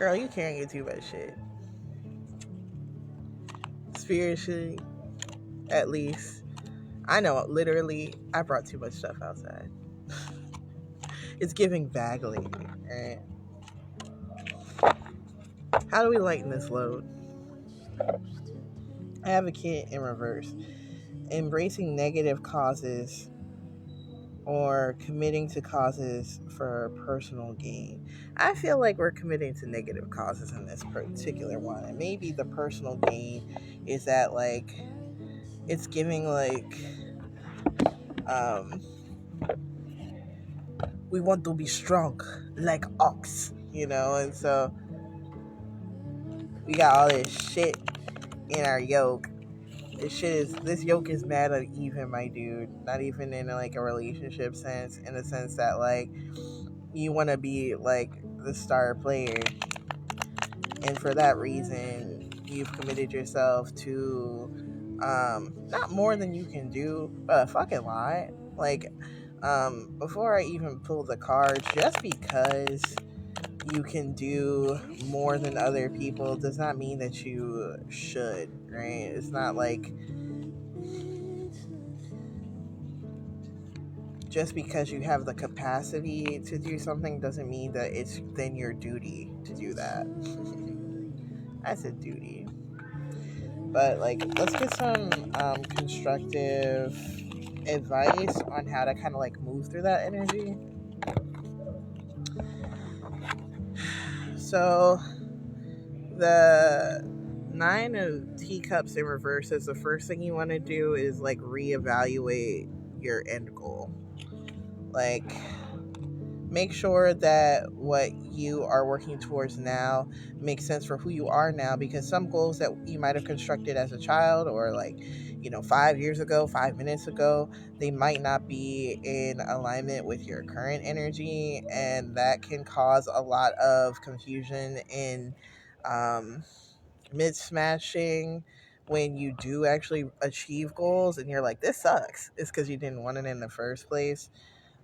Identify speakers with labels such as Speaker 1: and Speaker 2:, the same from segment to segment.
Speaker 1: Girl, you can't get too much shit. Spiritually, at least. I know, literally, I brought too much stuff outside. It's giving baggly, right? How do we lighten this load? Advocate in reverse. Embracing negative causes or committing to causes for personal gain. I feel like we're committing to negative causes in this particular one. And maybe the personal gain is that, like, it's giving, like, um, we want to be strong like ox, and so we got all this shit in our yoke. This yoke is mad uneven, my dude. Not even in like a relationship sense, in the sense that like you want to be like the star player, and for that reason you've committed yourself to not more than you can do, but a fucking lot. Like before I even pull the cards, just because you can do more than other people does not mean that you should, right? It's not like just because you have the capacity to do something doesn't mean that it's then your duty to do that. I said duty. But like, let's get some constructive advice on how to kind of like move through that energy. So the Nine of Teacups in reverse is the first thing you want to do is like reevaluate your end goal. Like, make sure that what you are working towards now makes sense for who you are now, because some goals that you might have constructed as a child or like 5 years ago, 5 minutes ago, they might not be in alignment with your current energy, and that can cause a lot of confusion in mid-smashing when you do actually achieve goals and you're like, this sucks. It's because you didn't want it in the first place.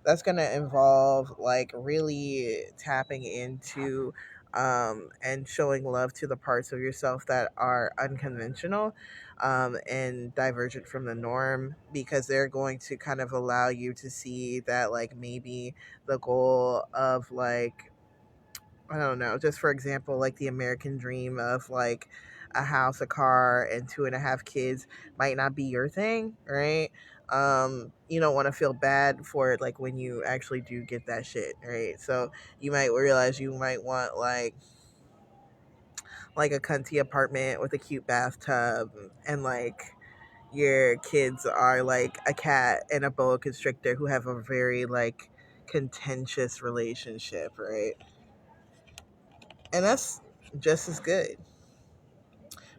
Speaker 1: That's going to involve like really tapping into and showing love to the parts of yourself that are unconventional and divergent from the norm, because they're going to kind of allow you to see that like maybe the goal of like, I don't know, just for example, like the American dream of like a house, a car, and 2.5 kids might not be your thing, right? You don't want to feel bad for it, like when you actually do get that shit, right? So you might realize you might want like a cunty apartment with a cute bathtub, and like your kids are like a cat and a boa constrictor who have a very like contentious relationship, right? And that's just as good.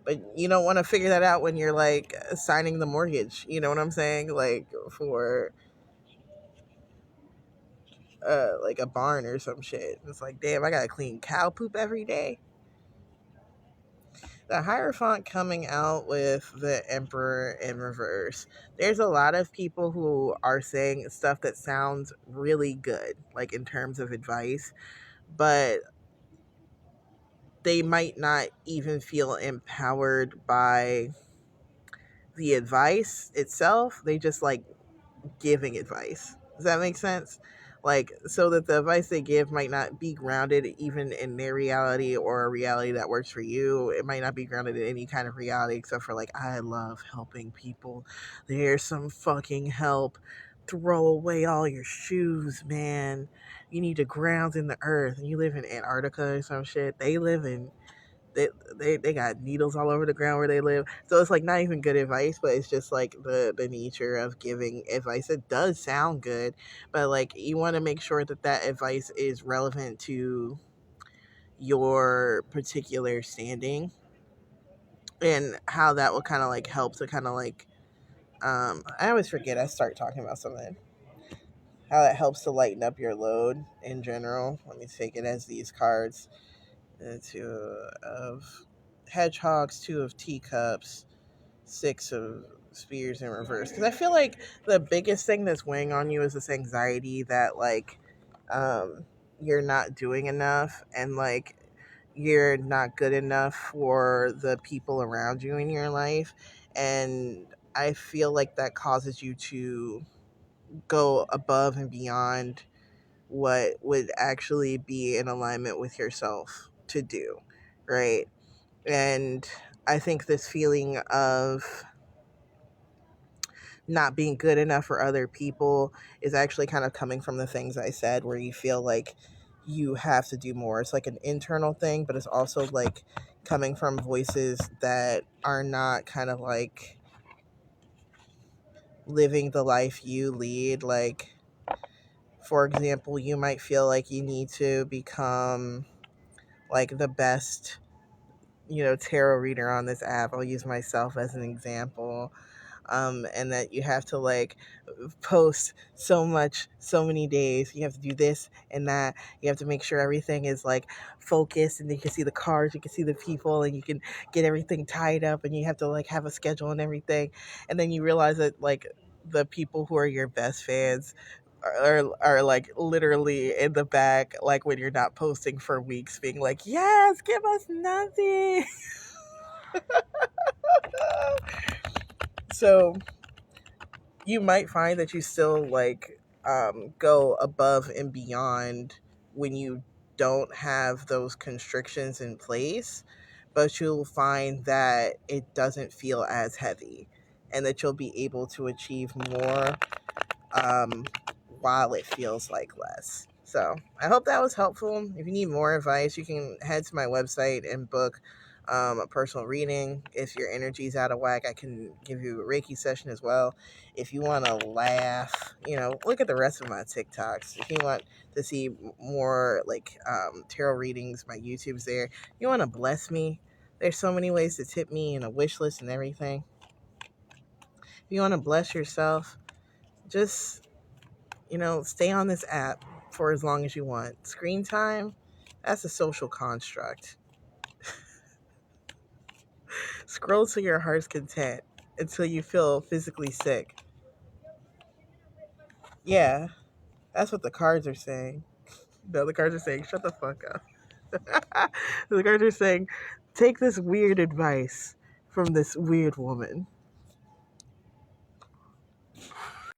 Speaker 1: But you don't want to figure that out when you're like signing the mortgage. You know what I'm saying? Like for like a barn or some shit. It's like, damn, I gotta clean cow poop every day. The Hierophant coming out with the Emperor in reverse. There's a lot of people who are saying stuff that sounds really good, like in terms of advice, but they might not even feel empowered by the advice itself. They just like giving advice. Does that make sense? Like, so that the advice they give might not be grounded even in their reality or a reality that works for you. It might not be grounded in any kind of reality except for like, I love helping people. There's some fucking help. Throw away all your shoes, man. You need to ground in the earth. And you live in Antarctica or some shit. They got needles all over the ground where they live. So it's like not even good advice, but it's just like the nature of giving advice. It does sound good, but like you want to make sure that that advice is relevant to your particular standing, and how that will kind of like help to kind of like I always forget I start talking about something. How that helps to lighten up your load in general. Let me take it as these cards. Two of hedgehogs, two of teacups, six of spears in reverse. Because I feel like the biggest thing that's weighing on you is this anxiety that like you're not doing enough, and like you're not good enough for the people around you in your life. And I feel like that causes you to go above and beyond what would actually be in alignment with yourself to do, right? And I think this feeling of not being good enough for other people is actually kind of coming from the things I said, where you feel like you have to do more. It's like an internal thing, but it's also like coming from voices that are not kind of like living the life you lead. Like, for example, you might feel like you need to become like the best, tarot reader on this app. I'll use myself as an example. And that you have to like post so much, so many days. You have to do this and that. You have to make sure everything is like focused, and you can see the cards, you can see the people, and you can get everything tied up, and you have to like have a schedule and everything. And then you realize that like the people who are your best fans are like literally in the back, like when you're not posting for weeks, being like, yes, give us nothing. So you might find that you still like go above and beyond when you don't have those constrictions in place, but you'll find that it doesn't feel as heavy, and that you'll be able to achieve more um, while it feels like less. So I hope that was helpful. If you need more advice, you can head to my website and book a personal reading. If your energy's out of whack, I can give you a Reiki session as well. If you want to laugh, look at the rest of my TikToks. If you want to see more like tarot readings, my YouTube's there. You want to bless me? There's so many ways to tip me, and a wish list and everything. If you want to bless yourself, just stay on this app for as long as you want. Screen time, that's a social construct. Scroll to your heart's content until you feel physically sick. Yeah, that's what the cards are saying. No, the cards are saying, shut the fuck up. The cards are saying, take this weird advice from this weird woman.